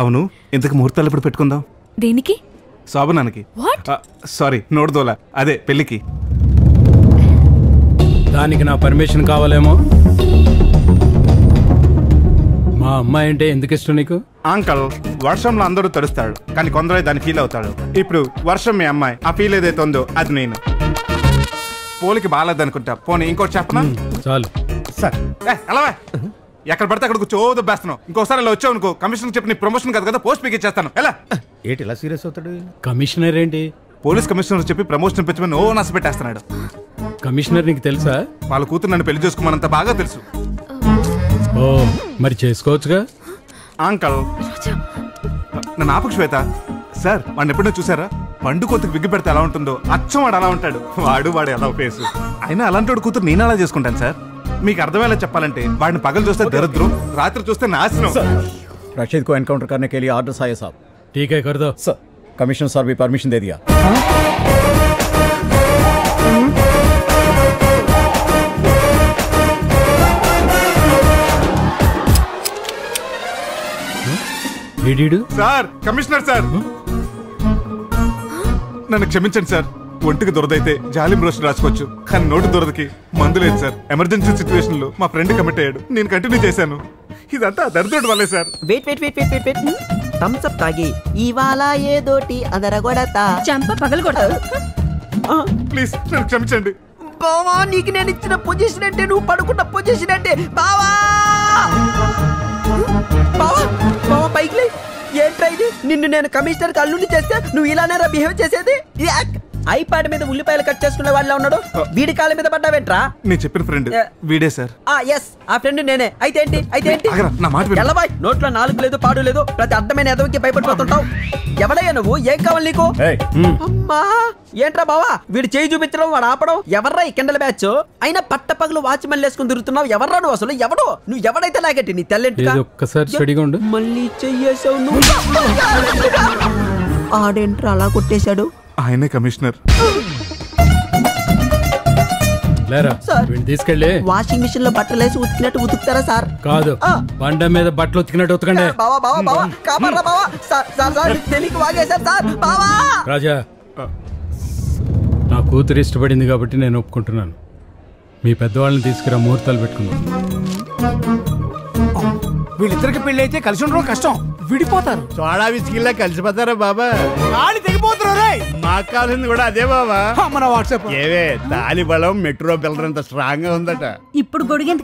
అవును, ఇంతకు ముహూర్తాలు ఎప్పుడు పెట్టుకుందాం? దేనికి? శోభనానికి. సారీ, నోడుదోల, అదే పెళ్ళికి. దానికి నా పర్మిషన్ కావాలేమో. మా అమ్మాయి అంటే ఎందుకు ఇష్టం నీకు? అంకల్, వర్షంలో అందరూ తడుస్తాడు, కానీ కొందరే దాన్ని ఫీల్ అవుతాడు. ఇప్పుడు వర్షం మీ అమ్మాయి, ఆ ఫీల్ ఏదైతే ఉందో అది నేను. పోలికి బాగాలేదనుకుంటా. పోనీ ఇంకోటి చెప్పనా? చాలు సార్. ఎలా ఎక్కడ పడితే అక్కడ కూర్చో బేస్తున్నావు. ఇంకోసారి ఇలా వచ్చావు అనుకో, కమిషనర్ చెప్పి నీ ప్రమోషన్ కాదు కదా, పోస్ట్ పీక్ ఇచ్చేస్తాను. ఎలా ఏంటి ఇలా సీరియస్ అవుతాడు? కమిషనర్ ఏంటి? పోలీస్ కమిషనర్ చెప్పి ప్రమోషన్ పెంచమని ఓ నచ్చ పెట్టేస్తున్నాడు. కమిషనర్ నీకు తెలుసా? వాళ్ళ కూతురు నన్ను పెళ్లి చేసుకోమనంత బాగా తెలుసు. ఓ, మరి చేసుకోవచ్చుగా. అంకల్, నన్ను ఆపకు శ్వేత. సార్, వాడిని ఎప్పుడో చూసారా? పండు కోతికి విగ్గి పెడితే ఎలా ఉంటుందో అచ్చం వాడు అలా ఉంటాడు. వాడు ఎలా ఫేసు. అయినా అలాంటి వాడు కూతురు నేను అలా చేసుకుంటాను సార్. మీకు అర్థమయ్యేలా చెప్పాలంటే వాడిని పగలు చూస్తే దరిద్రం, రాత్రి చూస్తే నాశనం. रशीद को एनकाउंटर करने के लिए ऑर्डर्स आए साहब। ठीक है, कर दो सर। कमिश्नर सर भी परमिशन दे दिया। సార్, కమిషనర్ సార్, నన్ను క్షమించండి సార్. ఒంటికి దురదైతే జాలిం రోషన్ రాసుకోవచ్చు, కానీ నోటి దురదకి మందు లేదు సార్. ఎమర్జెన్సీ సిచ్యువేషన్ లో మా ఫ్రెండ్ కమిట్ అయ్యాడు, నేను కంటిన్యూ చేశాను. ఇదంతా దరిద్రుడి వల్లే సార్. వెయిట్ థమ్స్ అప్ తాగి ఇవాళ ఏదోటి అదరగొడతా చంప పగలగొడతా. ప్లీజ్ నన్ను క్షమించండి. బావా, నీకు నేను ఇచ్చిన పొజిషన్ అంటే నువ్వు పడుకున్న పొజిషన్ అంటే. బావా బావా బావా, పైకి లే. ఏంట్రా ఇది? నిన్ను నేను కమిషనర్ అల్లుని చేస్తే నువ్వు ఇలానే బిహేవ్ చేసేది? ఐపాడ్ మీద ఉల్లిపాయలు కట్ చేసుకునే వాళ్ళ ఉన్నాడు, వీడి కాళ్ళ మీద పడ్డావేంట్రా? నేను చెప్పిన ఫ్రెండ్ వీడే సార్. ఎస్, ఆ ఫ్రెండ్ నేనే. అయితే ఏంటి? నా మాట విను. ఎల్లబాయ్, నోట్లో నాలుగు లేదు పాడు లేదు, ప్రతి అర్థమైన ఎదవికి భయపడిపోతుంటావు. ఎవడయ్యా నువ్వు? ఏం కావాలి నీకు? అమ్మా, ఏంట్రా బావా వీడు చేయి చూపించడం, వాడు ఆపడం. ఎవర్రా ఈ కిండల బ్యాచ్? అయినా పట్ట పగలు వాచ్మెన్ వేసుకుని తిరుగుతున్నావు. ఎవర్రా నువ్వు అసలు? ఎవడు నువ్వు? ఎవడైతే లాగట్టి నీ తెల్లంటి మళ్ళీ చెయ్యేసావు నువ్వు. ఆడేంట్రా అలా కొట్టేశాడు? ఆయనే కమిషనర్. తీసుకెళ్ళి వాషింగ్ మిషన్ లో బట్టలు వేసి ఉతికినట్టు ఉతుకుతారా సార్? కాదు, బండ మీద బట్టలు ఉతికినట్టు ఉతకండి. రాజా, నా కూతురు ఇష్టపడింది కాబట్టి నేను ఒప్పుకుంటున్నాను. మీ పెద్దవాళ్ళని తీసుకురా, ముహూర్తాలు పెట్టుకుందాం. వీళ్ళిద్దరికి పెళ్లి అయితే కలిసి ఉండడం కష్టం, విడిపోతారు. సోడా విసికిల్లా కలిసిపోతారా బాబా? తెగిపోతున్నారు. మాకు కావాల్సింది కూడా అదే బాబా. మన వాట్సాప్ ఏవే తాలి బలం మెట్రో పిల్లరంత స్ట్రాంగ్ గా ఉందట. ఇప్పుడు గొడుగెంత